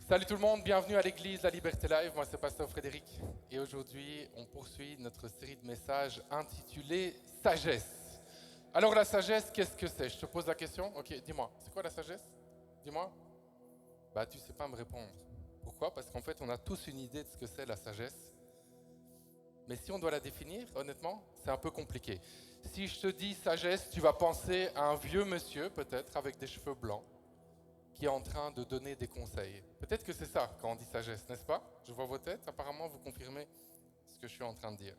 Salut tout le monde, bienvenue à l'église La Liberté Live, moi c'est Pasteur Frédéric et aujourd'hui on poursuit notre série de messages intitulée Sagesse. Alors la sagesse, qu'est-ce que c'est? Je te pose la question, ok, dis-moi, c'est quoi la sagesse? Dis-moi. Bah tu sais pas me répondre. Pourquoi? Parce qu'en fait on a tous une idée de ce que c'est la sagesse. Mais si on doit la définir, honnêtement, c'est un peu compliqué. Si je te dis sagesse, tu vas penser à un vieux monsieur peut-être avec des cheveux blancs qui est en train de donner des conseils. Peut-être que c'est ça quand on dit sagesse, n'est-ce pas? Je vois vos têtes, apparemment vous confirmez ce que je suis en train de dire.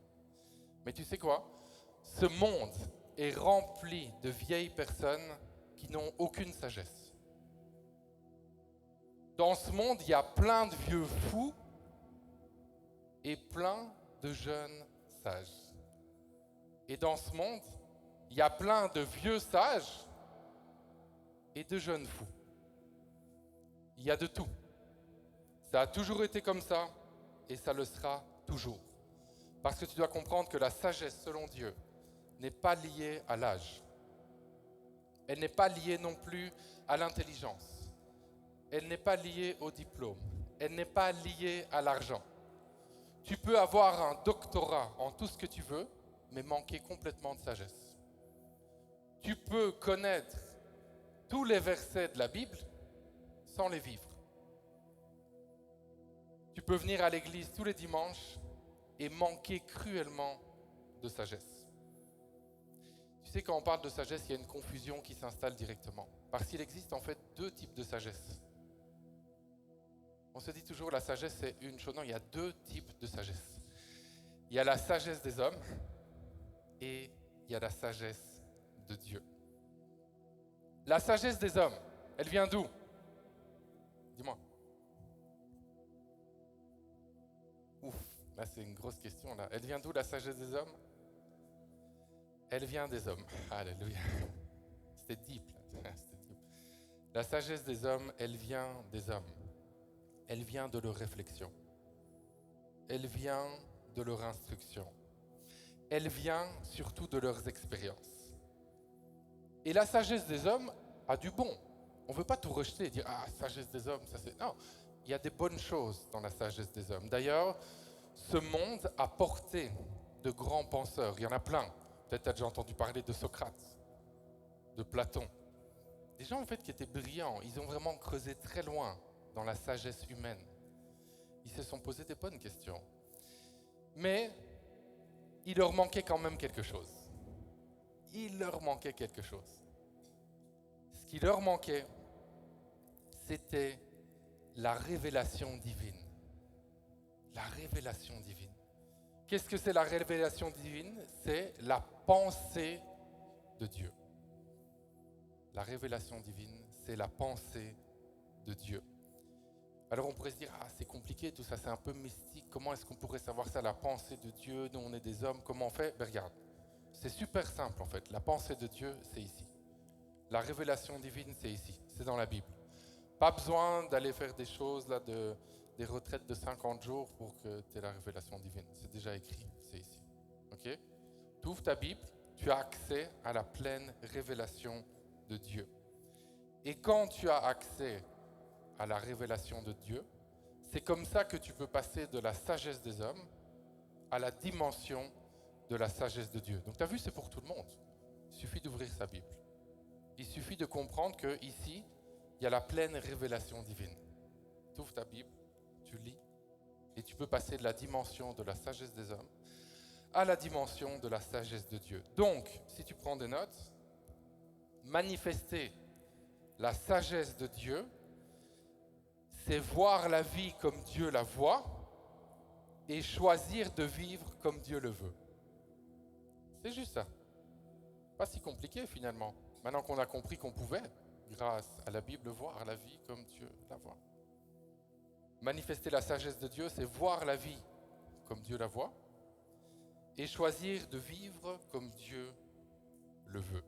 Mais tu sais quoi? Ce monde est rempli de vieilles personnes qui n'ont aucune sagesse. Dans ce monde, il y a plein de vieux fous et plein de jeunes sages. Et dans ce monde, il y a plein de vieux sages et de jeunes fous. Il y a de tout. Ça a toujours été comme ça et ça le sera toujours. Parce que tu dois comprendre que la sagesse, selon Dieu, n'est pas liée à l'âge. Elle n'est pas liée non plus à l'intelligence. Elle n'est pas liée au diplôme. Elle n'est pas liée à l'argent. Tu peux avoir un doctorat en tout ce que tu veux, mais manquer complètement de sagesse. Tu peux connaître tous les versets de la Bible sans les vivre. Tu peux venir à l'église tous les dimanches et manquer cruellement de sagesse. Tu sais, quand on parle de sagesse, il y a une confusion qui s'installe directement. Parce qu'il existe en fait deux types de sagesse. On se dit toujours la sagesse c'est une chose. Non, il y a deux types de sagesse. Il y a la sagesse des hommes et il y a la sagesse de Dieu. La sagesse des hommes, elle vient d'où? Dis-moi. Ouf, là c'est une grosse question là. Elle vient d'où la sagesse des hommes? Elle vient des hommes. Alléluia. C'était deep là. C'était deep. La sagesse des hommes, elle vient des hommes. Elle vient de leur réflexion. Elle vient de leur instruction. Elle vient surtout de leurs expériences. Et la sagesse des hommes a du bon. On ne veut pas tout rejeter et dire « Ah, sagesse des hommes, ça c'est... » Non, il y a des bonnes choses dans la sagesse des hommes. D'ailleurs, ce monde a porté de grands penseurs. Il y en a plein. Peut-être tu as déjà entendu parler de Socrate, de Platon. Des gens en fait qui étaient brillants. Ils ont vraiment creusé très loin dans la sagesse humaine. Ils se sont posés des bonnes questions. Mais il leur manquait quand même quelque chose. Il leur manquait quelque chose. Ce qui leur manquait, c'était la révélation divine. La révélation divine. Qu'est-ce que c'est la révélation divine? C'est la pensée de Dieu. La révélation divine, c'est la pensée de Dieu. Alors on pourrait se dire, ah c'est compliqué tout ça, c'est un peu mystique, comment est-ce qu'on pourrait savoir ça, la pensée de Dieu, nous on est des hommes, comment on fait? Ben regarde, c'est super simple en fait, la pensée de Dieu c'est ici. La révélation divine c'est ici, c'est dans la Bible. Pas besoin d'aller faire des choses là, des retraites de 50 jours pour que tu aies la révélation divine, c'est déjà écrit, c'est ici. Ok? Tu ouvres ta Bible, tu as accès à la pleine révélation de Dieu. Et quand tu as accès à la révélation de Dieu, c'est comme ça que tu peux passer de la sagesse des hommes à la dimension de la sagesse de Dieu. Donc tu as vu, c'est pour tout le monde. Il suffit d'ouvrir sa Bible. Il suffit de comprendre qu'ici, il y a la pleine révélation divine. Tu ouvres ta Bible, tu lis, et tu peux passer de la dimension de la sagesse des hommes à la dimension de la sagesse de Dieu. Donc, si tu prends des notes, manifester la sagesse de Dieu, c'est voir la vie comme Dieu la voit et choisir de vivre comme Dieu le veut. C'est juste ça. Pas si compliqué finalement. Maintenant qu'on a compris qu'on pouvait, grâce à la Bible, voir la vie comme Dieu la voit. Manifester la sagesse de Dieu, c'est voir la vie comme Dieu la voit et choisir de vivre comme Dieu le veut.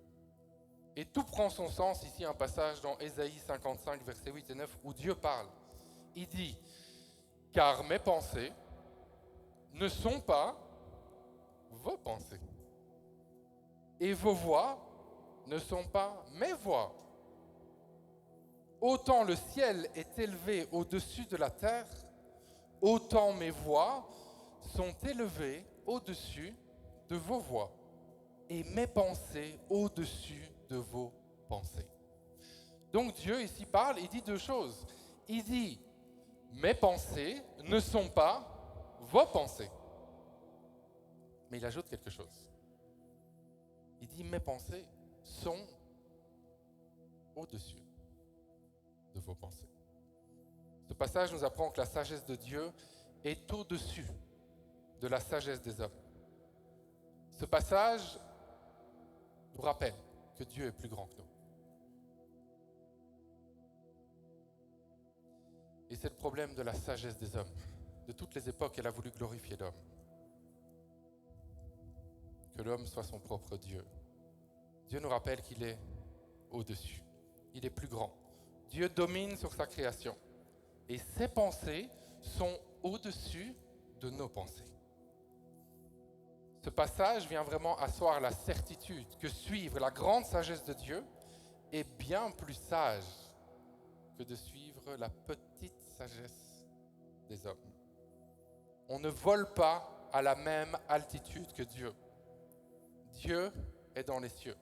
Et tout prend son sens ici, un passage dans Ésaïe 55, versets 8 et 9, où Dieu parle. Il dit, « Car mes pensées ne sont pas vos pensées, et vos voix ne sont pas mes voix. Autant le ciel est élevé au-dessus de la terre, autant mes voix sont élevées au-dessus de vos voix et mes pensées au-dessus de vos pensées. Donc Dieu ici parle, il dit deux choses. Il dit, mes pensées ne sont pas vos pensées. Mais il ajoute quelque chose. Il dit, mes pensées sont au-dessus de vos pensées. Ce passage nous apprend que la sagesse de Dieu est au-dessus de la sagesse des hommes. Ce passage nous rappelle que Dieu est plus grand que nous. Et c'est le problème de la sagesse des hommes. De toutes les époques, elle a voulu glorifier l'homme. Que l'homme soit son propre Dieu. Dieu nous rappelle qu'il est au-dessus. Il est plus grand. Dieu domine sur sa création. Et ses pensées sont au-dessus de nos pensées. Ce passage vient vraiment asseoir la certitude que suivre la grande sagesse de Dieu est bien plus sage que de suivre la petite sagesse des hommes. On ne vole pas à la même altitude que Dieu. Dieu est dans les cieux.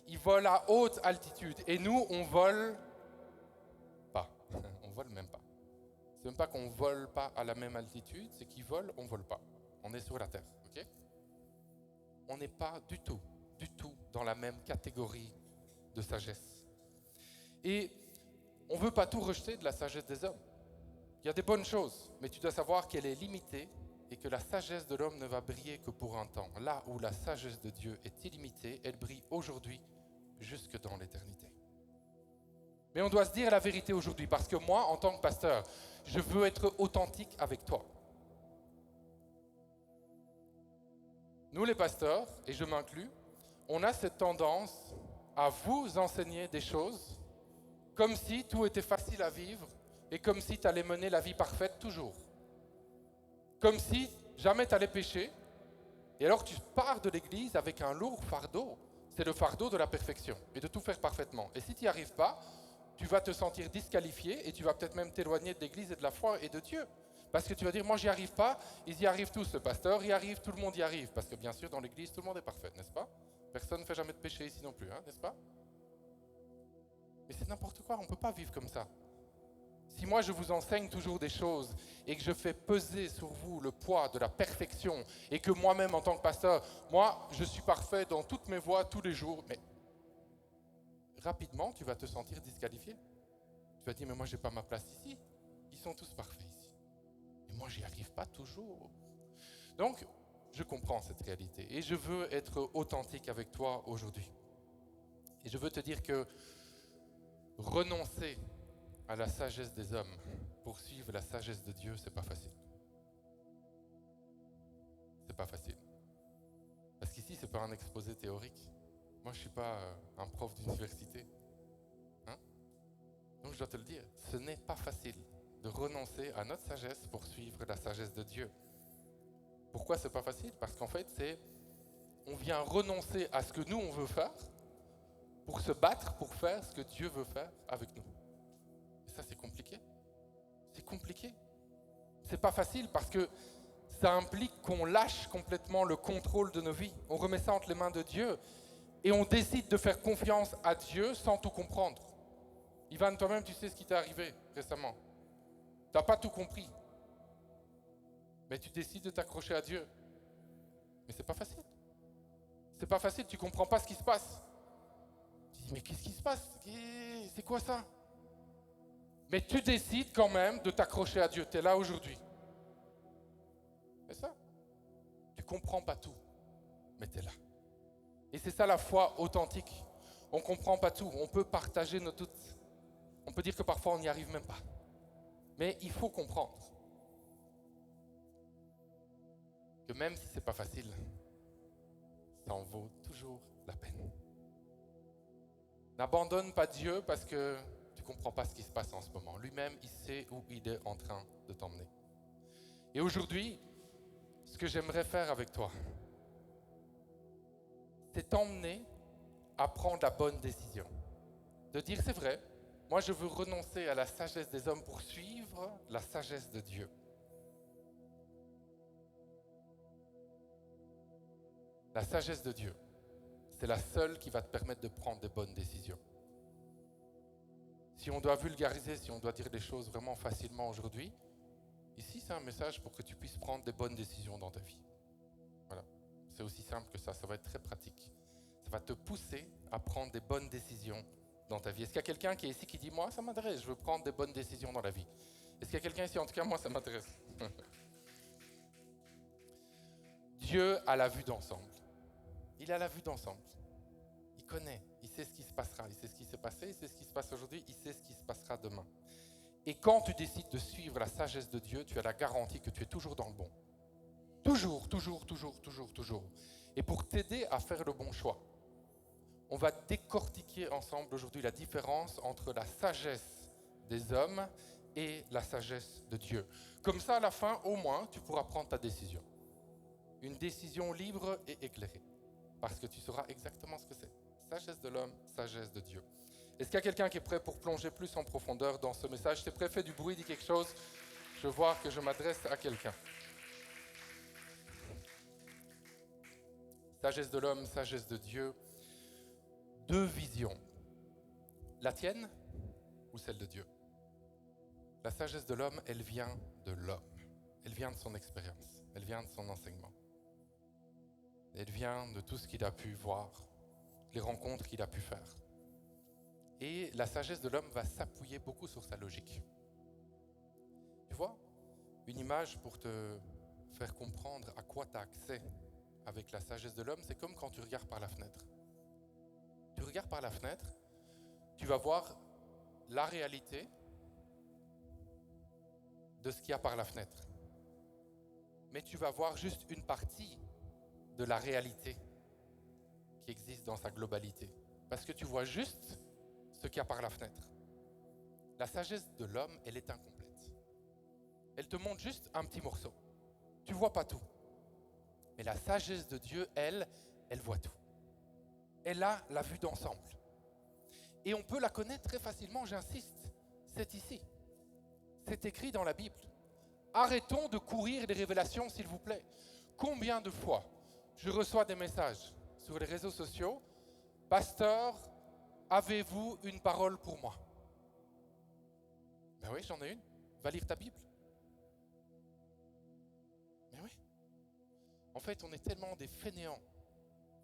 Il vole à haute altitude et nous, on vole pas. On vole même pas. C'est même pas qu'on vole pas à la même altitude, c'est qu'il vole, on vole pas. On est sur la terre, ok? On n'est pas du tout dans la même catégorie de sagesse. Et on ne veut pas tout rejeter de la sagesse des hommes. Il y a des bonnes choses, mais tu dois savoir qu'elle est limitée et que la sagesse de l'homme ne va briller que pour un temps. Là où la sagesse de Dieu est illimitée, elle brille aujourd'hui jusque dans l'éternité. Mais on doit se dire la vérité aujourd'hui, parce que moi, en tant que pasteur, je veux être authentique avec toi. Nous les pasteurs, et je m'inclus, on a cette tendance à vous enseigner des choses comme si tout était facile à vivre et comme si tu allais mener la vie parfaite toujours. Comme si jamais tu allais pécher. Et alors tu pars de l'église avec un lourd fardeau. C'est le fardeau de la perfection et de tout faire parfaitement. Et si tu n'y arrives pas, tu vas te sentir disqualifié et tu vas peut-être même t'éloigner de l'église et de la foi et de Dieu. Parce que tu vas dire, moi j'y arrive pas, ils y arrivent tous, le pasteur y arrive, tout le monde y arrive. Parce que bien sûr, dans l'église, tout le monde est parfait, n'est-ce pas? Personne ne fait jamais de péché ici non plus, hein, n'est-ce pas? Mais c'est n'importe quoi, on ne peut pas vivre comme ça. Si moi je vous enseigne toujours des choses et que je fais peser sur vous le poids de la perfection et que moi-même en tant que pasteur, moi je suis parfait dans toutes mes voies tous les jours, mais rapidement tu vas te sentir disqualifié. Tu vas dire mais moi j'ai pas ma place ici, ils sont tous parfaits ici. Et moi j'y arrive pas toujours. Donc je comprends cette réalité et je veux être authentique avec toi aujourd'hui. Et je veux te dire que renoncer à la sagesse des hommes pour suivre la sagesse de Dieu, c'est pas facile. C'est pas facile. Parce qu'ici, c'est pas un exposé théorique. Moi, je suis pas un prof d'université. Hein? Donc, je dois te le dire, ce n'est pas facile de renoncer à notre sagesse pour suivre la sagesse de Dieu. Pourquoi c'est pas facile? Parce qu'en fait, on vient renoncer à ce que nous, on veut faire pour se battre pour faire ce que Dieu veut faire avec nous. Et ça, c'est compliqué. C'est compliqué. C'est pas facile parce que ça implique qu'on lâche complètement le contrôle de nos vies. On remet ça entre les mains de Dieu et on décide de faire confiance à Dieu sans tout comprendre. Ivan, toi-même, tu sais ce qui t'est arrivé récemment. Tu n'as pas tout compris. Mais tu décides de t'accrocher à Dieu. Mais c'est pas facile. C'est pas facile, tu comprends pas ce qui se passe. Tu dis, mais qu'est-ce qui se passe? C'est quoi ça? Mais tu décides quand même de t'accrocher à Dieu. Tu es là aujourd'hui. C'est ça. Tu ne comprends pas tout, mais tu es là. Et c'est ça la foi authentique. On ne comprend pas tout. On peut partager nos doutes. On peut dire que parfois on n'y arrive même pas. Mais il faut comprendre que même si ce n'est pas facile, ça en vaut toujours la peine. N'abandonne pas Dieu parce que tu ne comprends pas ce qui se passe en ce moment. Lui-même, il sait où il est en train de t'emmener. Et aujourd'hui, ce que j'aimerais faire avec toi, c'est t'emmener à prendre la bonne décision. De dire, c'est vrai, Moi, je veux renoncer à la sagesse des hommes pour suivre la sagesse de Dieu. La sagesse de Dieu, c'est la seule qui va te permettre de prendre des bonnes décisions. Si on doit vulgariser, si on doit dire les choses vraiment facilement aujourd'hui, ici c'est un message pour que tu puisses prendre des bonnes décisions dans ta vie. Voilà, c'est aussi simple que ça va être très pratique. Ça va te pousser à prendre des bonnes décisions dans ta vie. Est-ce qu'il y a quelqu'un qui est ici qui dit « Moi, ça m'intéresse, je veux prendre des bonnes décisions dans la vie ». Est-ce qu'il y a quelqu'un ici, en tout cas, moi, ça m'intéresse. Dieu a la vue d'ensemble. Il a la vue d'ensemble. Il connaît, il sait ce qui se passera, il sait ce qui s'est passé, il sait ce qui se passe aujourd'hui, il sait ce qui se passera demain. Et quand tu décides de suivre la sagesse de Dieu, tu as la garantie que tu es toujours dans le bon. Toujours, toujours, toujours, toujours, toujours. Et pour t'aider à faire le bon choix, on va décortiquer ensemble aujourd'hui la différence entre la sagesse des hommes et la sagesse de Dieu. Comme ça, à la fin, au moins, tu pourras prendre ta décision. Une décision libre et éclairée. Parce que tu sauras exactement ce que c'est. Sagesse de l'homme, sagesse de Dieu. Est-ce qu'il y a quelqu'un qui est prêt pour plonger plus en profondeur dans ce message? T'es prêt? Fais du bruit, dis quelque chose. Je vois que je m'adresse à quelqu'un. Sagesse de l'homme, sagesse de Dieu. Deux visions. La tienne ou celle de Dieu? La sagesse de l'homme, elle vient de l'homme. Elle vient de son expérience. Elle vient de son enseignement. Elle vient de tout ce qu'il a pu voir, les rencontres qu'il a pu faire. Et la sagesse de l'homme va s'appuyer beaucoup sur sa logique. Tu vois, une image pour te faire comprendre à quoi tu as accès avec la sagesse de l'homme, c'est comme quand tu regardes par la fenêtre. Tu regardes par la fenêtre, tu vas voir la réalité de ce qu'il y a par la fenêtre. Mais tu vas voir juste une partie de la réalité qui existe dans sa globalité. Parce que tu vois juste ce qu'il y a par la fenêtre. La sagesse de l'homme, elle est incomplète. Elle te montre juste un petit morceau. Tu ne vois pas tout. Mais la sagesse de Dieu, elle voit tout. Elle a la vue d'ensemble. Et on peut la connaître très facilement, j'insiste. C'est ici. C'est écrit dans la Bible. Arrêtons de courir les révélations, s'il vous plaît. Combien de fois je reçois des messages sur les réseaux sociaux, « Pasteur, avez-vous une parole pour moi ?» Ben oui, j'en ai une. Va lire ta Bible. Mais oui. En fait, on est tellement des fainéants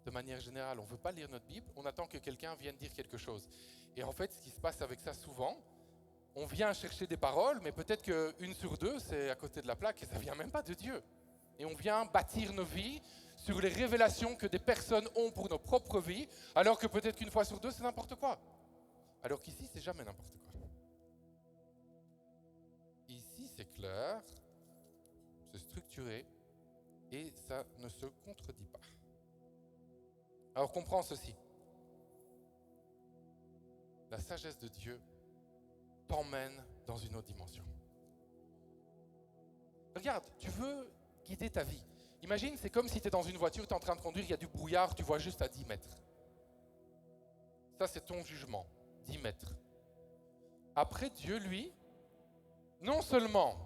de manière générale. On ne veut pas lire notre Bible, on attend que quelqu'un vienne dire quelque chose. Et en fait, ce qui se passe avec ça souvent, on vient chercher des paroles, mais peut-être qu'une sur deux, c'est à côté de la plaque et ça ne vient même pas de Dieu. Et on vient bâtir nos vies sur les révélations que des personnes ont pour nos propres vies, alors que peut-être qu'une fois sur deux, c'est n'importe quoi. Alors qu'ici, c'est jamais n'importe quoi. Ici, c'est clair, c'est structuré, et ça ne se contredit pas. Alors comprends ceci. La sagesse de Dieu t'emmène dans une autre dimension. Regarde, tu veux guider ta vie. Imagine, c'est comme si tu es dans une voiture, tu es en train de conduire, il y a du brouillard, tu vois juste à 10 mètres. Ça, c'est ton jugement, 10 mètres. Après, Dieu, lui, non seulement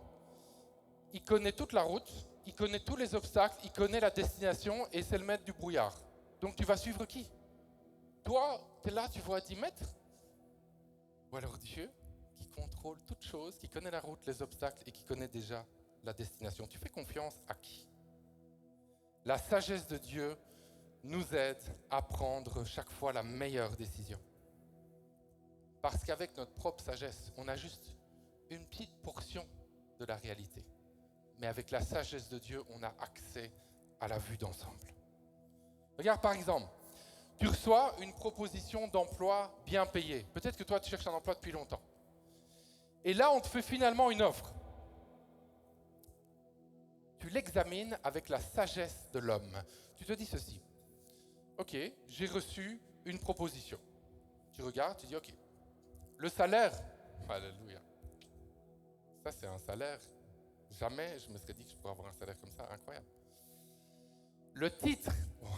il connaît toute la route, il connaît tous les obstacles, il connaît la destination et c'est le maître du brouillard. Donc tu vas suivre qui? Toi, tu es là, tu vois à 10 mètres? Ou alors Dieu, qui contrôle toutes choses, qui connaît la route, les obstacles et qui connaît déjà la destination. Tu fais confiance à qui? La sagesse de Dieu nous aide à prendre chaque fois la meilleure décision. Parce qu'avec notre propre sagesse, on a juste une petite portion de la réalité. Mais avec la sagesse de Dieu, on a accès à la vue d'ensemble. Regarde par exemple, tu reçois une proposition d'emploi bien payée. Peut-être que toi, tu cherches un emploi depuis longtemps. Et là, on te fait finalement une offre. Tu l'examines avec la sagesse de l'homme. Tu te dis ceci. Ok, j'ai reçu une proposition. Tu regardes, tu dis ok. Le salaire, alléluia. Ça, c'est un salaire. Jamais je me serais dit que je pourrais avoir un salaire comme ça, incroyable. Le titre, wow.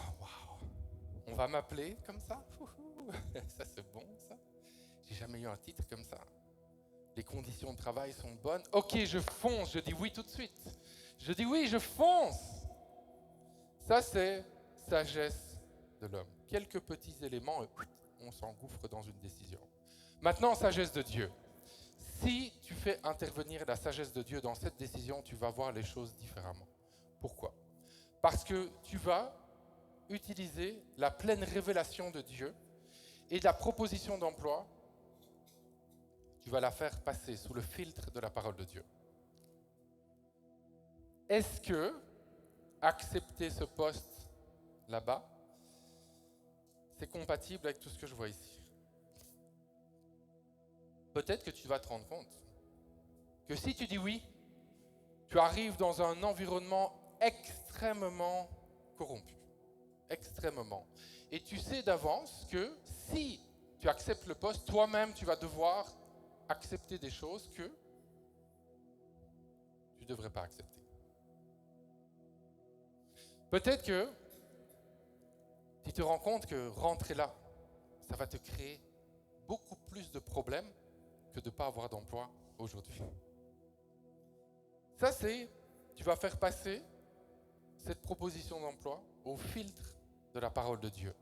On va m'appeler comme ça. Ça, c'est bon, ça. J'ai jamais eu un titre comme ça. Les conditions de travail sont bonnes. Ok, je fonce, je dis oui tout de suite. Je dis oui, je fonce. Ça, c'est sagesse de l'homme. Quelques petits éléments, on s'engouffre dans une décision. Maintenant, sagesse de Dieu. Si tu fais intervenir la sagesse de Dieu dans cette décision, tu vas voir les choses différemment. Pourquoi ? Parce que tu vas utiliser la pleine révélation de Dieu et la proposition d'emploi, tu vas la faire passer sous le filtre de la parole de Dieu. Est-ce que accepter ce poste là-bas, c'est compatible avec tout ce que je vois ici ? Peut-être que tu vas te rendre compte que si tu dis oui, tu arrives dans un environnement extrêmement corrompu. Extrêmement. Et tu sais d'avance que si tu acceptes le poste, toi-même, tu vas devoir accepter des choses que tu ne devrais pas accepter. Peut-être que tu te rends compte que rentrer là, ça va te créer beaucoup plus de problèmes que de ne pas avoir d'emploi aujourd'hui. Ça, tu vas faire passer cette proposition d'emploi au filtre de la parole de Dieu.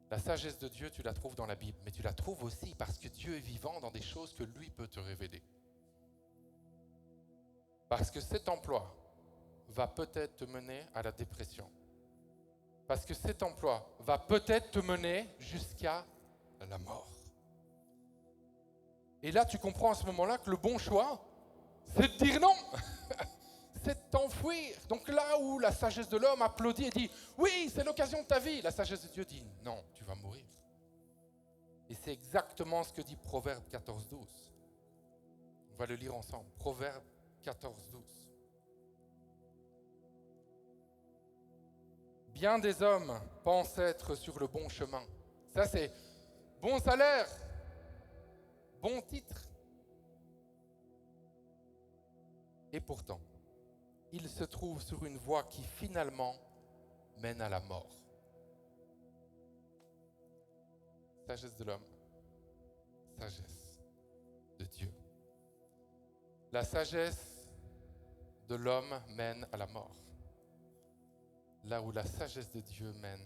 La sagesse de Dieu, tu la trouves dans la Bible, mais tu la trouves aussi parce que Dieu est vivant dans des choses que lui peut te révéler. Parce que cet emploi va peut-être te mener à la dépression. Parce que cet emploi va peut-être te mener jusqu'à la mort. Et là, tu comprends à ce moment-là que le bon choix, c'est de dire non. C'est de t'enfuir. Donc là où la sagesse de l'homme applaudit et dit « Oui, c'est l'occasion de ta vie », la sagesse de Dieu dit « Non, tu vas mourir ». Et c'est exactement ce que dit Proverbe 14, 12. On va le lire ensemble. Proverbe 14, 12. Bien des hommes pensent être sur le bon chemin. Ça, c'est bon salaire, bon titre. Et pourtant, ils se trouvent sur une voie qui finalement mène à la mort. Sagesse de l'homme, sagesse de Dieu. La sagesse de l'homme mène à la mort, là où la sagesse de Dieu mène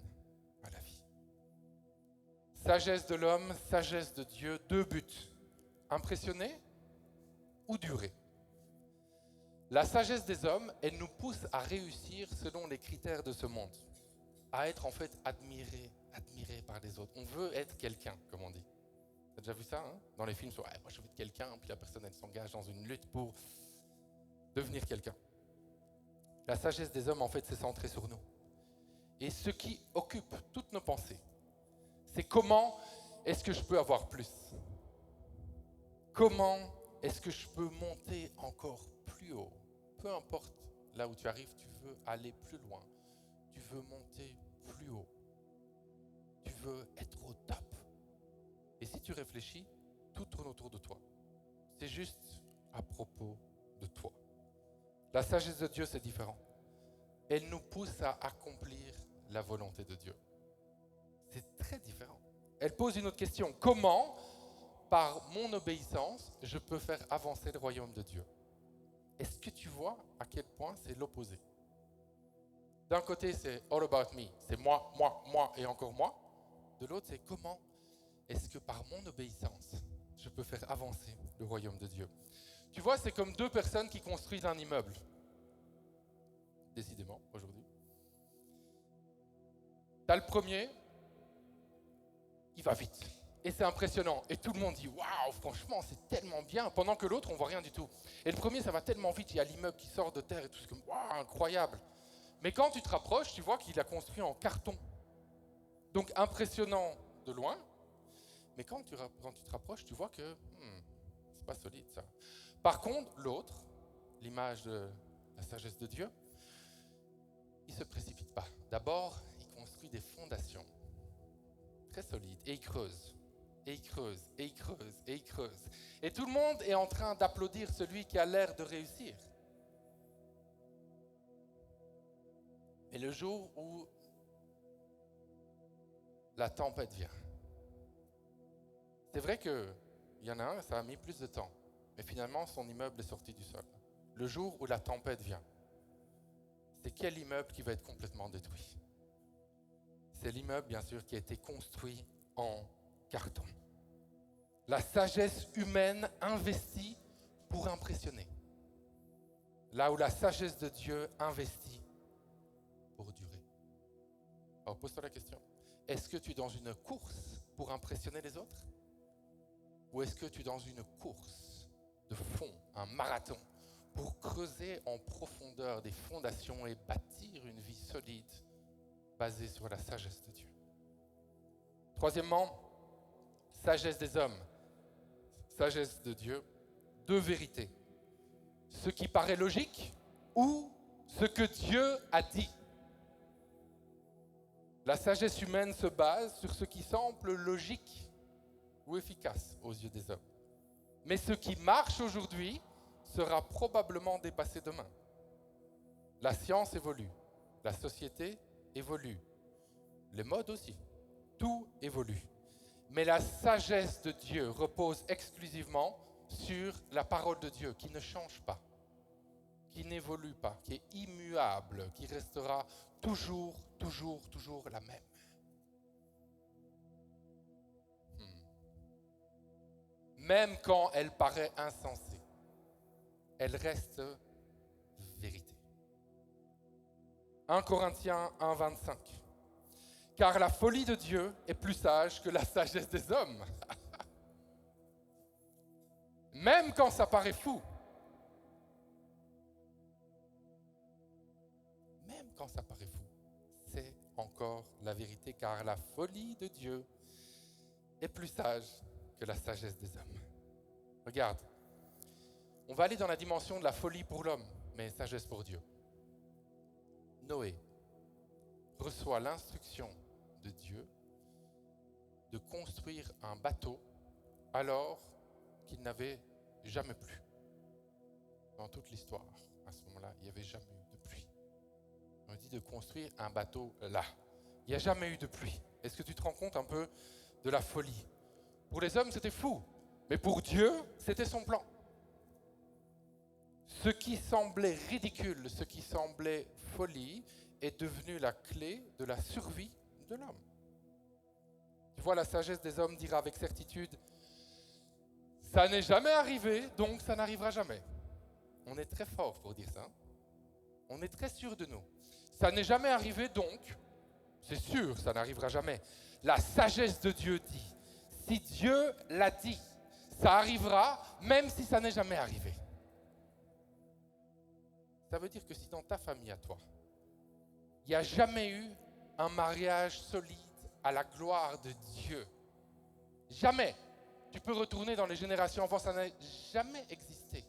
à la vie. Sagesse de l'homme, sagesse de Dieu, deux buts. Impressionner ou durer. La sagesse des hommes, elle nous pousse à réussir selon les critères de ce monde, à être en fait admiré par les autres. On veut être quelqu'un, comme on dit. T'as déjà vu ça, hein ? Dans les films, moi je veux être quelqu'un, puis la personne elle s'engage dans une lutte pour devenir quelqu'un. La sagesse des hommes, en fait, c'est centré sur nous. Et ce qui occupe toutes nos pensées, c'est comment est-ce que je peux avoir plus ? Comment est-ce que je peux monter encore plus haut ? Peu importe là où tu arrives, tu veux aller plus loin. Tu veux monter plus haut. Tu veux être au top. Et si tu réfléchis, tout tourne autour de toi. C'est juste à propos de toi. La sagesse de Dieu, c'est différent. Elle nous pousse à accomplir la volonté de Dieu. C'est très différent. Elle pose une autre question. Comment, par mon obéissance, je peux faire avancer le royaume de Dieu ? Est-ce que tu vois à quel point c'est l'opposé ? D'un côté, c'est all about me. C'est moi, moi, moi et encore moi. De l'autre, c'est comment est-ce que par mon obéissance, je peux faire avancer le royaume de Dieu ? Tu vois, c'est comme deux personnes qui construisent un immeuble. Décidément, aujourd'hui. T'as le premier, il va vite. Et c'est impressionnant. Et tout le monde dit « Waouh, franchement, c'est tellement bien !» Pendant que l'autre, on ne voit rien du tout. Et le premier, ça va tellement vite, il y a l'immeuble qui sort de terre et tout, c'est comme « Waouh, incroyable !» Mais quand tu te rapproches, tu vois qu'il a construit en carton. Donc impressionnant de loin, mais quand tu te rapproches, tu vois que c'est pas solide ça. Par contre, l'autre, l'image de la sagesse de Dieu, il ne se précipite pas. D'abord, il construit des fondations très solides et il creuse. Et il creuse, et il creuse, et il creuse. Et tout le monde est en train d'applaudir celui qui a l'air de réussir. Mais le jour où la tempête vient, C'est vrai qu'il y en a un, ça a mis plus de temps. Mais finalement, son immeuble est sorti du sol. Le jour où la tempête vient, c'est quel immeuble qui va être complètement détruit? C'est l'immeuble, bien sûr, qui a été construit en carton. La sagesse humaine investie pour impressionner. Là où la sagesse de Dieu investit pour durer. Alors pose-toi la question. Est-ce que tu es dans une course pour impressionner les autres? Ou est-ce que tu es dans une course de fond, un marathon, pour creuser en profondeur des fondations et bâtir une vie solide basée sur la sagesse de Dieu? Troisièmement, sagesse des hommes, sagesse de Dieu, deux vérités. Ce qui paraît logique ou ce que Dieu a dit. La sagesse humaine se base sur ce qui semble logique ou efficace aux yeux des hommes. Mais ce qui marche aujourd'hui sera probablement dépassé demain. La science évolue, la société évolue, les modes aussi, tout évolue. Mais la sagesse de Dieu repose exclusivement sur la parole de Dieu qui ne change pas, qui n'évolue pas, qui est immuable, qui restera toujours la même. Même quand elle paraît insensée, elle reste vérité. 1 Corinthiens 1, 25. Car la folie de Dieu est plus sage que la sagesse des hommes. Même quand ça paraît fou. Même quand ça paraît fou, c'est encore la vérité, car la folie de Dieu est plus sage que la sagesse des hommes. Regarde, on va aller dans la dimension de la folie pour l'homme, mais sagesse pour Dieu. Noé reçoit l'instruction de Dieu de construire un bateau alors qu'il n'avait jamais plu. Dans toute l'histoire, à ce moment-là, il n'y avait jamais eu de pluie. On dit de construire un bateau là. Il n'y a jamais eu de pluie. Est-ce que tu te rends compte un peu de la folie? Pour les hommes, c'était fou. Mais pour Dieu, c'était son plan. Ce qui semblait ridicule, ce qui semblait folie, est devenu la clé de la survie de l'homme. Tu vois, la sagesse des hommes dira avec certitude, ça n'est jamais arrivé, donc ça n'arrivera jamais. On est très fort pour dire ça. On est très sûr de nous. Ça n'est jamais arrivé, donc c'est sûr, ça n'arrivera jamais. La sagesse de Dieu dit, si Dieu l'a dit, ça arrivera, même si ça n'est jamais arrivé. Ça veut dire que si dans ta famille à toi, il n'y a jamais eu un mariage solide à la gloire de Dieu, jamais, tu peux retourner dans les générations avant, ça n'a jamais existé.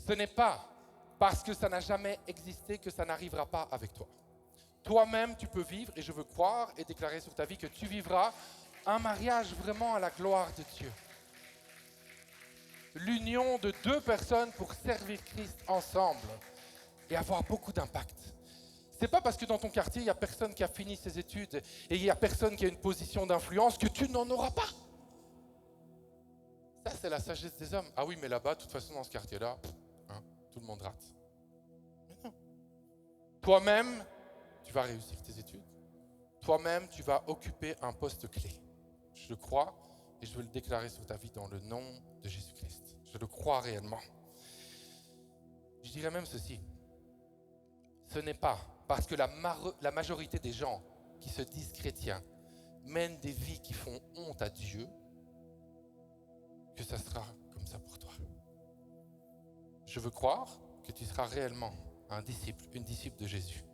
Ce n'est pas parce que ça n'a jamais existé que ça n'arrivera pas avec toi. Toi-même, tu peux vivre, et je veux croire et déclarer sur ta vie que tu vivras un mariage vraiment à la gloire de Dieu. L'union de deux personnes pour servir Christ ensemble et avoir beaucoup d'impact. C'est pas parce que dans ton quartier, il n'y a personne qui a fini ses études et il n'y a personne qui a une position d'influence que tu n'en auras pas. Ça, c'est la sagesse des hommes. Ah oui, mais là-bas, de toute façon, dans ce quartier-là, tout le monde rate. Mais non. Toi-même, tu vas réussir tes études. Toi-même, tu vas occuper un poste clé. Je le crois et je veux le déclarer sur ta vie dans le nom de Jésus-Christ. Je le crois réellement. Je dirais même ceci. Ce n'est pas parce que la majorité des gens qui se disent chrétiens mènent des vies qui font honte à Dieu que ça sera comme ça pour toi. Je veux croire que tu seras réellement un disciple, une disciple de Jésus,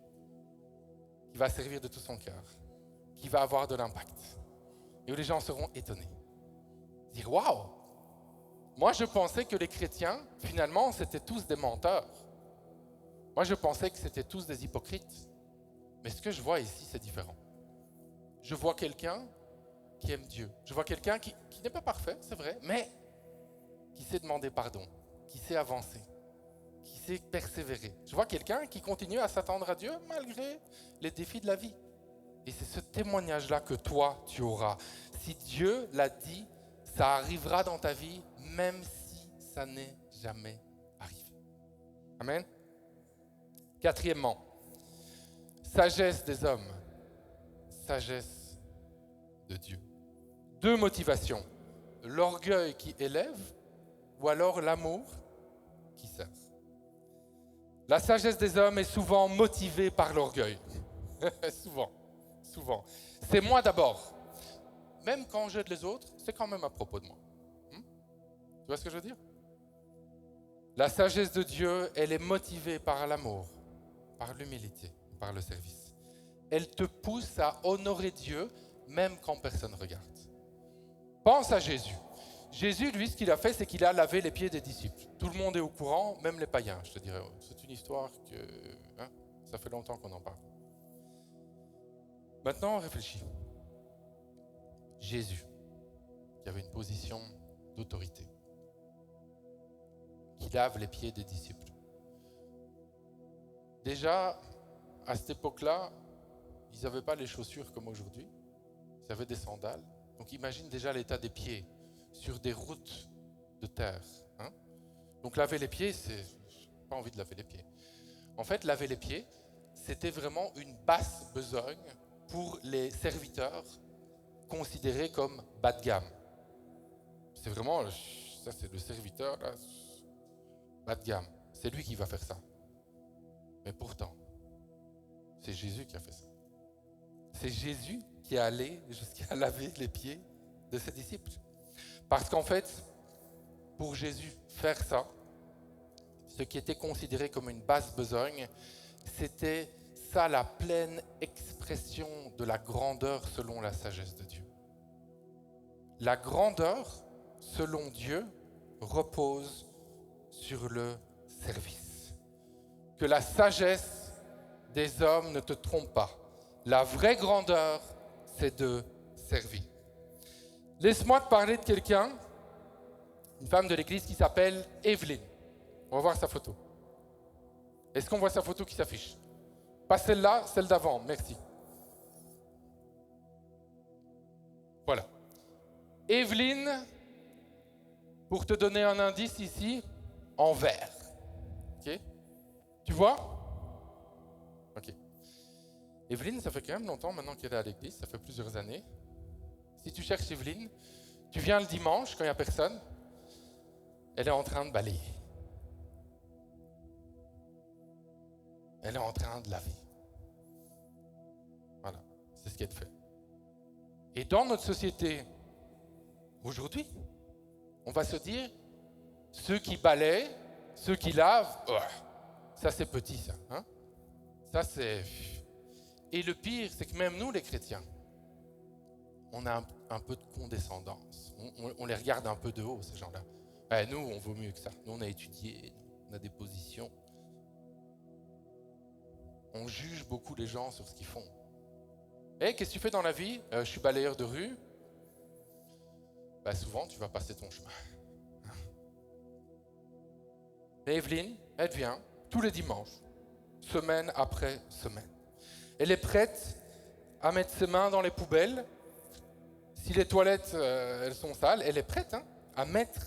qui va servir de tout son cœur, qui va avoir de l'impact, et où les gens seront étonnés. Dire, waouh! Moi, je pensais que les chrétiens, finalement, c'était tous des menteurs. Moi, je pensais que c'était tous des hypocrites. Mais ce que je vois ici, c'est différent. Je vois quelqu'un qui aime Dieu. Je vois quelqu'un qui n'est pas parfait, c'est vrai, mais qui sait demander pardon, qui sait avancer, qui sait persévérer. Je vois quelqu'un qui continue à s'attendre à Dieu malgré les défis de la vie. Et c'est ce témoignage-là que toi, tu auras. Si Dieu l'a dit, Ça arrivera dans ta vie, même si ça n'est jamais arrivé. Amen. Quatrièmement, sagesse des hommes, sagesse de Dieu. 2 motivations, l'orgueil qui élève ou alors l'amour qui sert. La sagesse des hommes est souvent motivée par l'orgueil. souvent. C'est moi d'abord. Même quand j'aide les autres, c'est quand même à propos de moi. Tu vois ce que je veux dire? La sagesse de Dieu, elle est motivée par l'amour, par l'humilité, par le service. Elle te pousse à honorer Dieu, même quand personne ne regarde. Pense à Jésus. Jésus, lui, ce qu'il a fait, c'est qu'il a lavé les pieds des disciples. Tout le monde est au courant, même les païens, je te dirais. C'est une histoire que ça fait longtemps qu'on en parle. Maintenant, on réfléchit. Jésus, qui avait une position d'autorité, qui lave les pieds des disciples. Déjà, à cette époque-là, ils n'avaient pas les chaussures comme aujourd'hui. Ils avaient des sandales. Donc imagine déjà l'état des pieds sur des routes de terre. Donc laver les pieds, j'ai pas envie de laver les pieds. En fait, laver les pieds, c'était vraiment une basse besogne pour les serviteurs considérés comme bas de gamme. C'est vraiment, ça c'est le serviteur là, bas de gamme. C'est lui qui va faire ça. Mais pourtant, c'est Jésus qui a fait ça. C'est Jésus qui est allé jusqu'à laver les pieds de ses disciples. Parce qu'en fait, pour Jésus, faire ça, ce qui était considéré comme une basse besogne, c'était ça la pleine expression de la grandeur selon la sagesse de Dieu. La grandeur, selon Dieu, repose sur le service. Que la sagesse des hommes ne te trompe pas. La vraie grandeur, c'est de servir. Laisse-moi te parler de quelqu'un, une femme de l'église qui s'appelle Evelyne. On va voir sa photo. Est-ce qu'on voit sa photo qui s'affiche? Pas celle-là, celle d'avant, merci. Voilà. Evelyne, pour te donner un indice ici, en vert. Ok? Tu vois? Ok. Evelyne, ça fait quand même longtemps maintenant qu'elle est à l'église, ça fait plusieurs années. Si tu cherches Evelyne, tu viens le dimanche quand il n'y a personne, elle est en train de balayer. Elle est en train de laver. Voilà, c'est ce qu'elle fait. Et dans notre société, aujourd'hui, on va se dire, ceux qui balayent, ceux qui lavent, ça c'est petit ça. Ça c'est... Et le pire, c'est que même nous les chrétiens, on a un peu de condescendance. On les regarde un peu de haut, ces gens-là. Nous, on vaut mieux que ça. Nous, on a étudié, on a des positions. On juge beaucoup les gens sur ce qu'ils font. Qu'est-ce que tu fais dans la vie? Je suis balayeur de rue. Souvent, tu vas passer ton chemin. Mais Evelyne, elle vient tous les dimanches, semaine après semaine. Elle est prête à mettre ses mains dans les poubelles. Si les toilettes, elles sont sales, elle est prête à mettre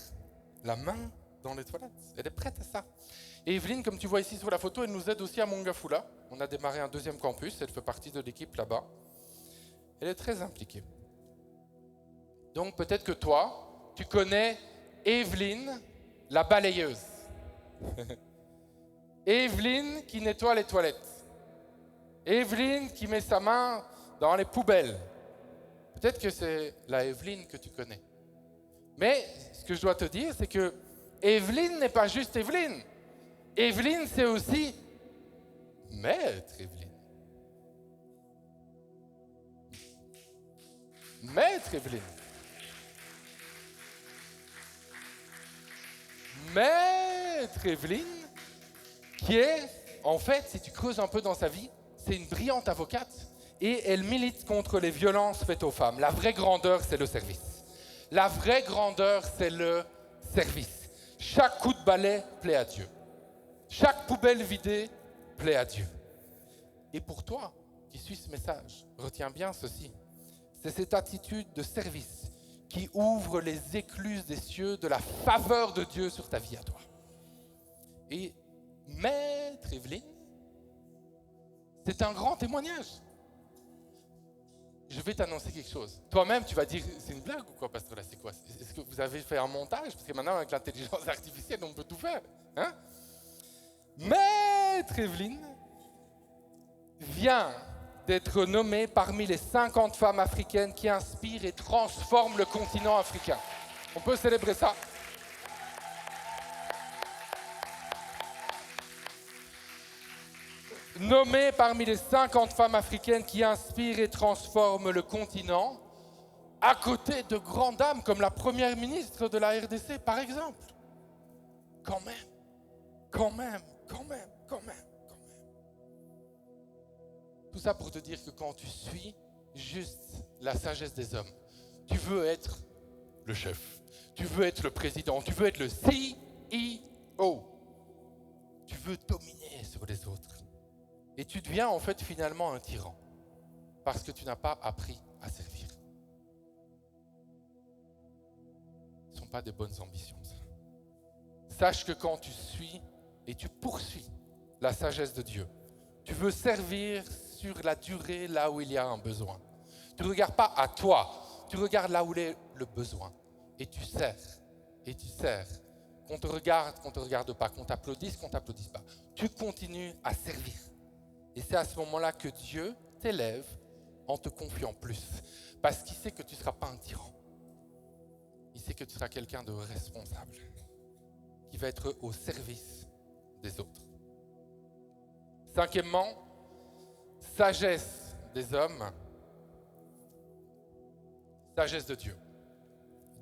la main dans les toilettes. Elle est prête à ça. Et Evelyne, comme tu vois ici sur la photo, elle nous aide aussi à Mongafula. On a démarré un 2e campus, elle fait partie de l'équipe là-bas. Elle est très impliquée. Donc peut-être que toi, tu connais Evelyne, la balayeuse. Evelyne qui nettoie les toilettes. Evelyne qui met sa main dans les poubelles. Peut-être que c'est la Evelyne que tu connais. Mais ce que je dois te dire, c'est que Evelyne n'est pas juste Evelyne. Evelyne, c'est aussi Maître Evelyne. Maître Evelyne. Maître Evelyne, qui est, en fait, si tu creuses un peu dans sa vie, c'est une brillante avocate et elle milite contre les violences faites aux femmes. La vraie grandeur, c'est le service. La vraie grandeur, c'est le service. Chaque coup de balai plaît à Dieu. Chaque poubelle vidée plaît à Dieu. Et pour toi, qui suis ce message, retiens bien ceci. C'est cette attitude de service qui ouvre les écluses des cieux de la faveur de Dieu sur ta vie à toi. Et Maître Evelyne, c'est un grand témoignage. Je vais t'annoncer quelque chose. Toi-même, tu vas dire, c'est une blague ou quoi, pasteur, là, c'est quoi? Est-ce que vous avez fait un montage? Parce que maintenant, avec l'intelligence artificielle, on peut tout faire. Hein? Maître Evelyne vient d'être nommée parmi les 50 femmes africaines qui inspirent et transforment le continent africain. On peut célébrer ça? Nommée parmi les 50 femmes africaines qui inspirent et transforment le continent, à côté de grandes dames comme la première ministre de la RDC, par exemple. Quand même. Tout ça pour te dire que quand tu suis juste la sagesse des hommes, tu veux être le chef, tu veux être le président, tu veux être le CEO, tu veux dominer sur les autres. Et tu deviens en fait finalement un tyran, parce que tu n'as pas appris à servir. Ce ne sont pas des bonnes ambitions, ça. Sache que quand tu suis et tu poursuis la sagesse de Dieu, tu veux servir sur la durée là où il y a un besoin. Tu ne regardes pas à toi, tu regardes là où est le besoin. Et tu sers. Qu'on te regarde pas, qu'on t'applaudisse pas. Tu continues à servir. Et c'est à ce moment-là que Dieu t'élève en te confiant plus. Parce qu'il sait que tu ne seras pas un tyran. Il sait que tu seras quelqu'un de responsable, qui va être au service des autres. Cinquièmement, sagesse des hommes, sagesse de Dieu.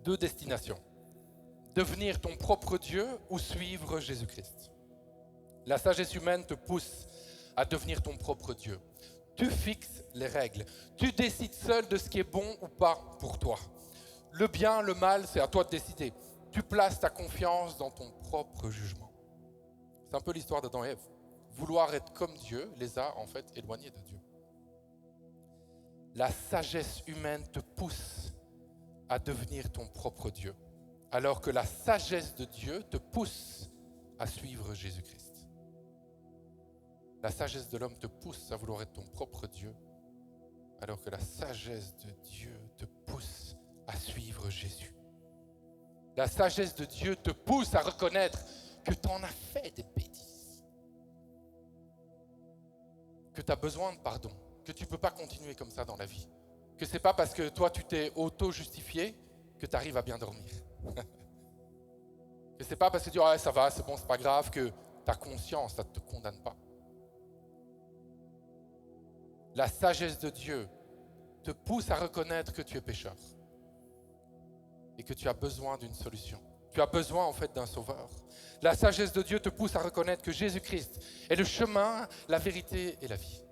2 destinations. Devenir ton propre Dieu ou suivre Jésus-Christ. La sagesse humaine te pousse à devenir ton propre Dieu. Tu fixes les règles. Tu décides seul de ce qui est bon ou pas pour toi. Le bien, le mal, c'est à toi de décider. Tu places ta confiance dans ton propre jugement. C'est un peu l'histoire d'Adam et Ève. Vouloir être comme Dieu les a en fait éloignés de Dieu. La sagesse humaine te pousse à devenir ton propre Dieu, alors que la sagesse de Dieu te pousse à suivre Jésus-Christ. La sagesse de l'homme te pousse à vouloir être ton propre Dieu, alors que la sagesse de Dieu te pousse à suivre Jésus. La sagesse de Dieu te pousse à reconnaître que tu en as fait des bêtises, que tu as besoin de pardon, que tu ne peux pas continuer comme ça dans la vie, que ce n'est pas parce que toi tu t'es auto-justifié que tu arrives à bien dormir. Que ce n'est pas parce que tu dis oh, ça va, c'est bon, c'est pas grave, que ta conscience, ça ne te condamne pas. La sagesse de Dieu te pousse à reconnaître que tu es pécheur et que tu as besoin d'une solution. Tu as besoin en fait d'un sauveur. La sagesse de Dieu te pousse à reconnaître que Jésus-Christ est le chemin, la vérité et la vie.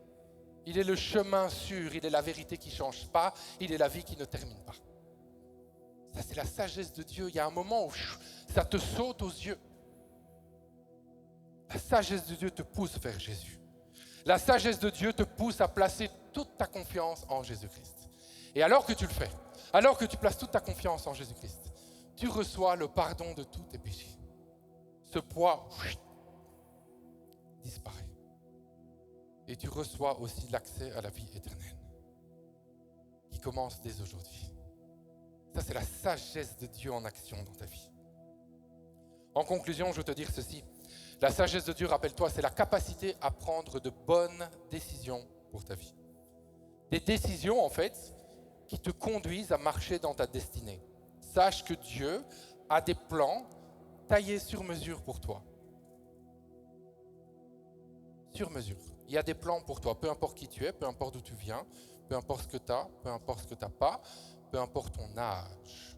Il est le chemin sûr, il est la vérité qui ne change pas, il est la vie qui ne termine pas. Ça, c'est la sagesse de Dieu. Il y a un moment où ça te saute aux yeux. La sagesse de Dieu te pousse vers Jésus. La sagesse de Dieu te pousse à placer toute ta confiance en Jésus-Christ. Et alors que tu le fais, alors que tu places toute ta confiance en Jésus-Christ, tu reçois le pardon de tous tes péchés. Ce poids disparaît. Et tu reçois aussi l'accès à la vie éternelle, qui commence dès aujourd'hui. Ça, c'est la sagesse de Dieu en action dans ta vie. En conclusion, je veux te dire ceci. La sagesse de Dieu, rappelle-toi, c'est la capacité à prendre de bonnes décisions pour ta vie. Des décisions, en fait, qui te conduisent à marcher dans ta destinée. Sache que Dieu a des plans taillés sur mesure pour toi. Sur mesure. Il y a des plans pour toi, peu importe qui tu es, peu importe d'où tu viens, peu importe ce que tu as, peu importe ce que tu n'as pas, peu importe ton âge.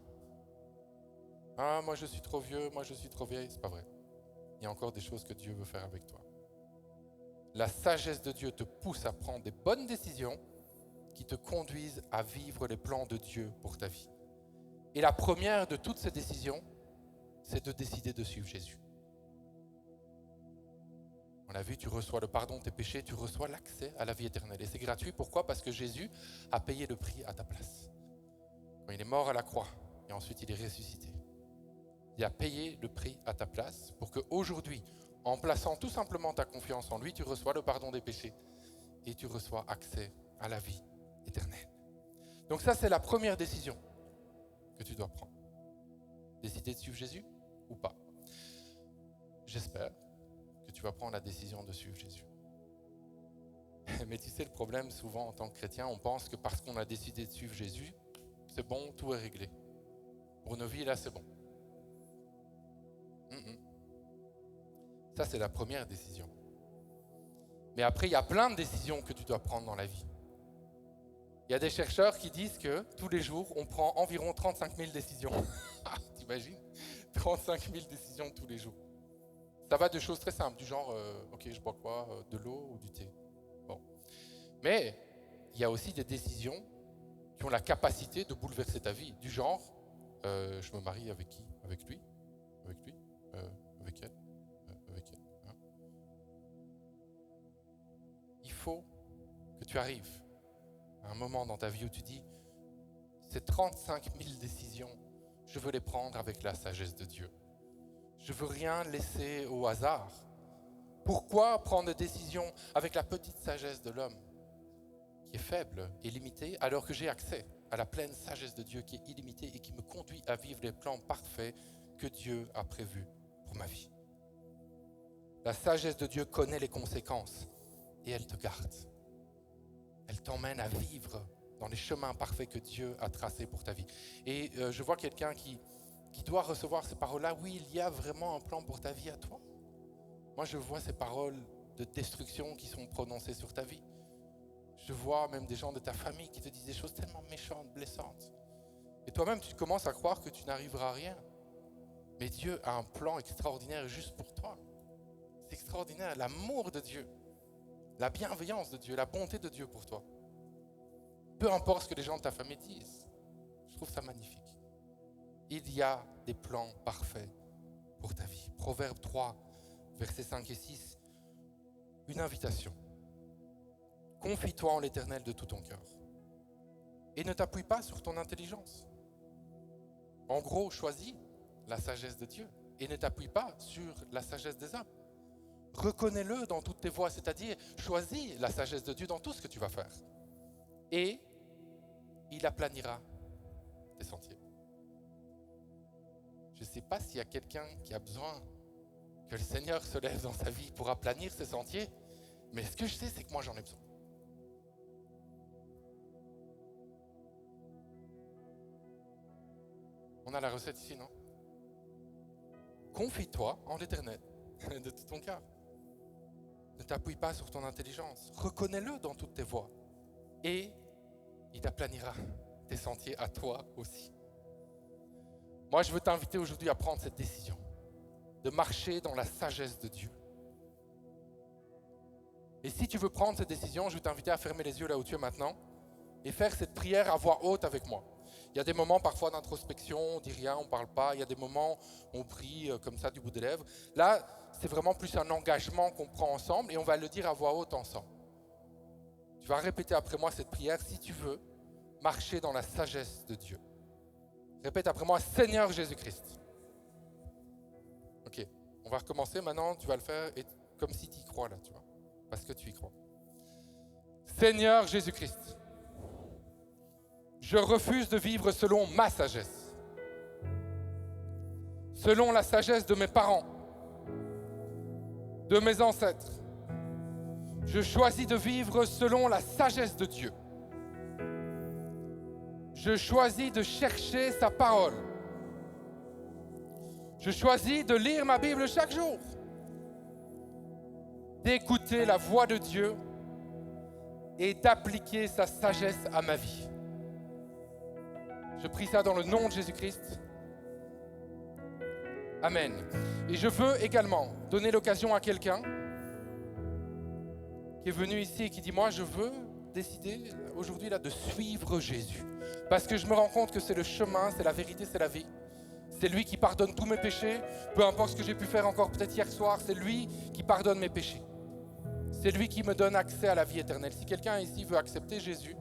Ah, moi je suis trop vieux, moi je suis trop vieille, c'est pas vrai. Il y a encore des choses que Dieu veut faire avec toi. La sagesse de Dieu te pousse à prendre des bonnes décisions qui te conduisent à vivre les plans de Dieu pour ta vie. Et la première de toutes ces décisions, c'est de décider de suivre Jésus. On l'a vu, tu reçois le pardon de tes péchés, tu reçois l'accès à la vie éternelle. Et c'est gratuit, pourquoi ? Parce que Jésus a payé le prix à ta place. Quand il est mort à la croix, et ensuite il est ressuscité. Il a payé le prix à ta place pour qu'aujourd'hui, en plaçant tout simplement ta confiance en lui, tu reçois le pardon des péchés et tu reçois accès à la vie éternelle. Donc ça, c'est la première décision que tu dois prendre. Décider de suivre Jésus ou pas. J'espère que tu vas prendre la décision de suivre Jésus. Mais tu sais, le problème, souvent, en tant que chrétien, on pense que parce qu'on a décidé de suivre Jésus, c'est bon, tout est réglé. Pour nos vies, là, c'est bon. Ça, c'est la première décision. Mais après, il y a plein de décisions que tu dois prendre dans la vie. Il y a des chercheurs qui disent que tous les jours, on prend environ 35 000 décisions. T'imagines ? 35 000 décisions tous les jours. Ça va de choses très simples, du genre, ok, je bois quoi ? De l'eau ou du thé ? Bon. Mais il y a aussi des décisions qui ont la capacité de bouleverser ta vie. Du genre, je me marie avec qui ? Avec lui ? Avec lui ? Avec elle ? Avec elle. Hein ? Il faut que tu arrives à un moment dans ta vie où tu dis, ces 35 000 décisions, je veux les prendre avec la sagesse de Dieu. Je veux rien laisser au hasard. Pourquoi prendre des décisions avec la petite sagesse de l'homme, qui est faible et limitée, alors que j'ai accès à la pleine sagesse de Dieu qui est illimitée et qui me conduit à vivre les plans parfaits que Dieu a prévus pour ma vie. La sagesse de Dieu connaît les conséquences et elle te garde. Elle t'emmène à vivre dans les chemins parfaits que Dieu a tracés pour ta vie. Et je vois quelqu'un qui doit recevoir ces paroles-là. Oui, il y a vraiment un plan pour ta vie à toi. Moi, je vois ces paroles de destruction qui sont prononcées sur ta vie. Je vois même des gens de ta famille qui te disent des choses tellement méchantes, blessantes. Et toi-même, tu commences à croire que tu n'arriveras à rien. Mais Dieu a un plan extraordinaire juste pour toi. C'est extraordinaire, l'amour de Dieu, la bienveillance de Dieu, la bonté de Dieu pour toi. Peu importe ce que les gens de ta famille disent, je trouve ça magnifique. Il y a des plans parfaits pour ta vie. Proverbe 3, versets 5 et 6, une invitation. Confie-toi en l'Éternel de tout ton cœur et ne t'appuie pas sur ton intelligence. En gros, choisis la sagesse de Dieu et ne t'appuie pas sur la sagesse des hommes. Reconnais-le dans toutes tes voies, c'est-à-dire choisis la sagesse de Dieu dans tout ce que tu vas faire. Et il aplanira tes sentiers. Je ne sais pas s'il y a quelqu'un qui a besoin que le Seigneur se lève dans sa vie pour aplanir ses sentiers, mais ce que je sais, c'est que moi j'en ai besoin. On a la recette ici, non ? Confie-toi en l'Éternel de tout ton cœur. Ne t'appuie pas sur ton intelligence. Reconnais-le dans toutes tes voies. Et il aplanira tes sentiers à toi aussi. Moi, je veux t'inviter aujourd'hui à prendre cette décision, de marcher dans la sagesse de Dieu. Et si tu veux prendre cette décision, je veux t'inviter à fermer les yeux là où tu es maintenant et faire cette prière à voix haute avec moi. Il y a des moments parfois d'introspection, on ne dit rien, on ne parle pas. Il y a des moments où on prie comme ça du bout des lèvres. Là, c'est vraiment plus un engagement qu'on prend ensemble et on va le dire à voix haute ensemble. Tu vas répéter après moi cette prière si tu veux marcher dans la sagesse de Dieu. Répète après moi, Seigneur Jésus-Christ. Ok, on va recommencer maintenant, tu vas le faire comme si tu y crois là, tu vois, parce que tu y crois. Seigneur Jésus-Christ, je refuse de vivre selon ma sagesse, selon la sagesse de mes parents, de mes ancêtres. Je choisis de vivre selon la sagesse de Dieu. Je choisis de chercher sa parole. Je choisis de lire ma Bible chaque jour, d'écouter la voix de Dieu et d'appliquer sa sagesse à ma vie. Je prie ça dans le nom de Jésus-Christ. Amen. Et je veux également donner l'occasion à quelqu'un qui est venu ici et qui dit « Moi, je veux décider aujourd'hui là de suivre Jésus. Parce que je me rends compte que c'est le chemin, c'est la vérité, c'est la vie. C'est lui qui pardonne tous mes péchés, peu importe ce que j'ai pu faire encore peut-être hier soir, c'est lui qui pardonne mes péchés. C'est lui qui me donne accès à la vie éternelle. Si quelqu'un ici veut accepter Jésus,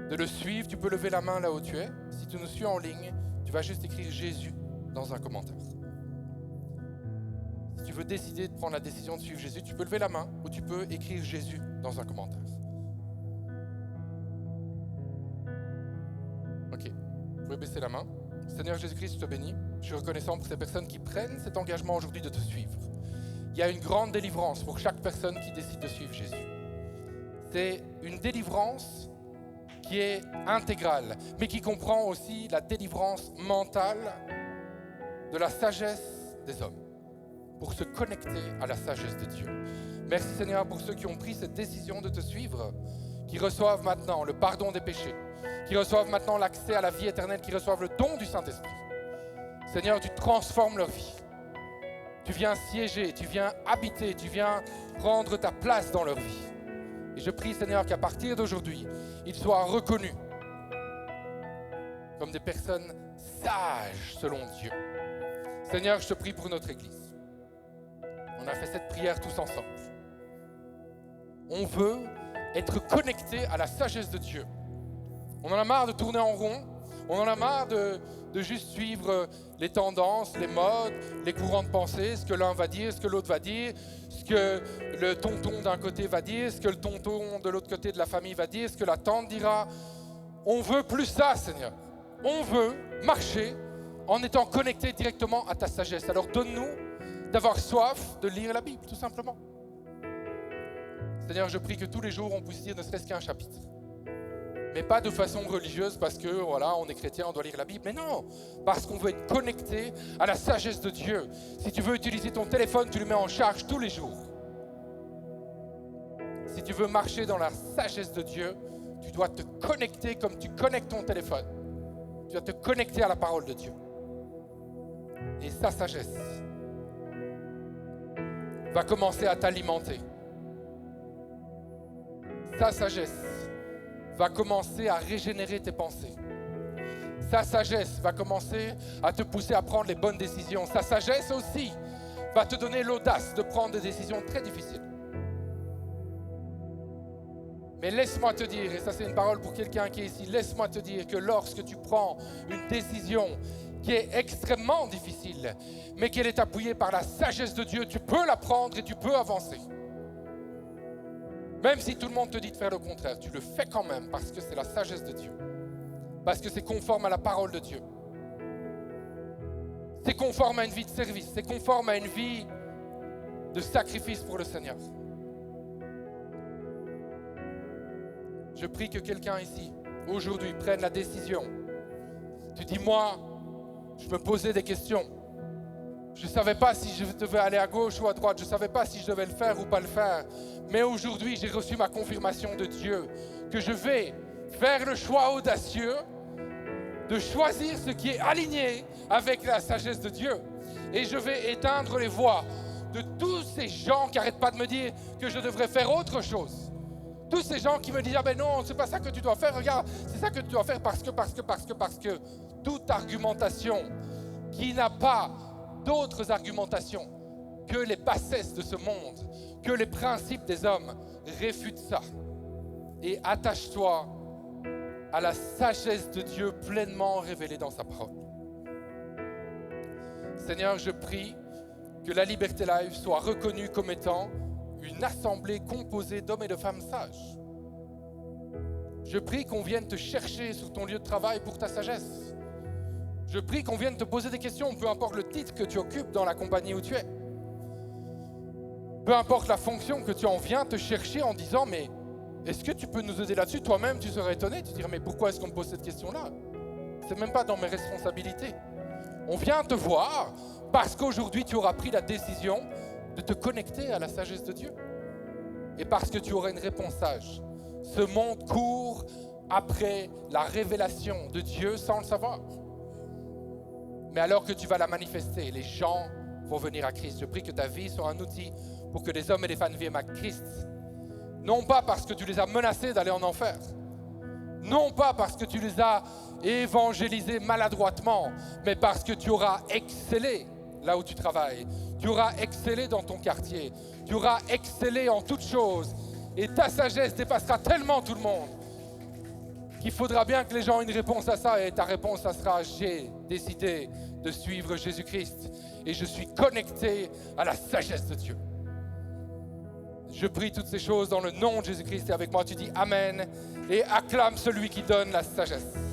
de le suivre, tu peux lever la main là où tu es. Si tu nous suis en ligne, Tu vas juste écrire Jésus dans un commentaire. Si tu veux décider de prendre la décision de suivre Jésus, tu peux lever la main ou tu peux écrire Jésus dans un commentaire. Ok, vous pouvez baisser la main. Seigneur Jésus-Christ, je te bénis. Je suis reconnaissant pour ces personnes qui prennent cet engagement aujourd'hui de te suivre. Il y a une grande délivrance pour chaque personne qui décide de suivre Jésus. C'est une délivrance qui est intégrale, mais qui comprend aussi la délivrance mentale de la sagesse des hommes, pour se connecter à la sagesse de Dieu. Merci Seigneur pour ceux qui ont pris cette décision de te suivre, qui reçoivent maintenant le pardon des péchés, qui reçoivent maintenant l'accès à la vie éternelle, qui reçoivent le don du Saint-Esprit. Seigneur, tu transformes leur vie. Tu viens siéger, tu viens habiter, tu viens prendre ta place dans leur vie. Et je prie, Seigneur, qu'à partir d'aujourd'hui, ils soient reconnus comme des personnes sages selon Dieu. Seigneur, je te prie pour notre Église. On a fait cette prière tous ensemble. On veut être connectés à la sagesse de Dieu. On en a marre de tourner en rond. On en a marre de juste suivre les tendances, les modes, les courants de pensée, ce que l'un va dire, ce que l'autre va dire, ce que le tonton d'un côté va dire, ce que le tonton de l'autre côté de la famille va dire, ce que la tante dira. On veut plus ça, Seigneur. On veut marcher en étant connecté directement à ta sagesse. Alors donne-nous d'avoir soif de lire la Bible, tout simplement. Seigneur, je prie que tous les jours on puisse lire ne serait-ce qu'un chapitre. Mais pas de façon religieuse parce que voilà, on est chrétien, on doit lire la Bible. Mais non, parce qu'on veut être connecté à la sagesse de Dieu. Si tu veux utiliser ton téléphone, tu le mets en charge tous les jours. Si tu veux marcher dans la sagesse de Dieu, tu dois te connecter comme tu connectes ton téléphone. Tu dois te connecter à la parole de Dieu. Et sa sagesse va commencer à t'alimenter. Sa sagesse va commencer à régénérer tes pensées. Sa sagesse va commencer à te pousser à prendre les bonnes décisions. Sa sagesse aussi va te donner l'audace de prendre des décisions très difficiles. Mais laisse-moi te dire, et ça c'est une parole pour quelqu'un qui est ici, laisse-moi te dire que lorsque tu prends une décision qui est extrêmement difficile, mais qu'elle est appuyée par la sagesse de Dieu, tu peux la prendre et tu peux avancer. Même si tout le monde te dit de faire le contraire, tu le fais quand même parce que c'est la sagesse de Dieu. Parce que c'est conforme à la parole de Dieu. C'est conforme à une vie de service. C'est conforme à une vie de sacrifice pour le Seigneur. Je prie que quelqu'un ici, aujourd'hui, prenne la décision. Tu dis, moi, je me posais des questions. Je ne savais pas si je devais aller à gauche ou à droite. Je ne savais pas si je devais le faire ou pas le faire. Mais aujourd'hui, j'ai reçu ma confirmation de Dieu que je vais faire le choix audacieux de choisir ce qui est aligné avec la sagesse de Dieu. Et je vais éteindre les voix de tous ces gens qui n'arrêtent pas de me dire que je devrais faire autre chose. Tous ces gens qui me disent « Ah ben non, c'est pas ça que tu dois faire. Regarde, c'est ça que tu dois faire parce que. » Toute argumentation qui n'a pas d'autres argumentations que les bassesses de ce monde, que les principes des hommes, réfute ça. Et attache-toi à la sagesse de Dieu pleinement révélée dans sa parole. Seigneur, je prie que la Liberté Live soit reconnue comme étant une assemblée composée d'hommes et de femmes sages. Je prie qu'on vienne te chercher sur ton lieu de travail pour ta sagesse. Je prie qu'on vienne te poser des questions, peu importe le titre que tu occupes dans la compagnie où tu es. Peu importe la fonction que tu en viens te chercher en disant « Mais est-ce que tu peux nous aider là-dessus ?» Toi-même, tu serais étonné, tu dirais « Mais pourquoi est-ce qu'on me pose cette question-là ?» C'est même pas dans mes responsabilités. On vient te voir parce qu'aujourd'hui, tu auras pris la décision de te connecter à la sagesse de Dieu. Et parce que tu auras une réponse sage. Ce monde court après la révélation de Dieu sans le savoir. Mais alors que tu vas la manifester, les gens vont venir à Christ. Je prie que ta vie soit un outil pour que les hommes et les femmes viennent à Christ. Non pas parce que tu les as menacés d'aller en enfer. Non pas parce que tu les as évangélisés maladroitement, mais parce que tu auras excellé là où tu travailles. Tu auras excellé dans ton quartier. Tu auras excellé en toutes choses. Et ta sagesse dépassera tellement tout le monde qu'il faudra bien que les gens aient une réponse à ça, et ta réponse, ça sera: j'ai décidé de suivre Jésus-Christ et je suis connecté à la sagesse de Dieu. Je prie toutes ces choses dans le nom de Jésus-Christ, et avec moi tu dis Amen et acclame celui qui donne la sagesse.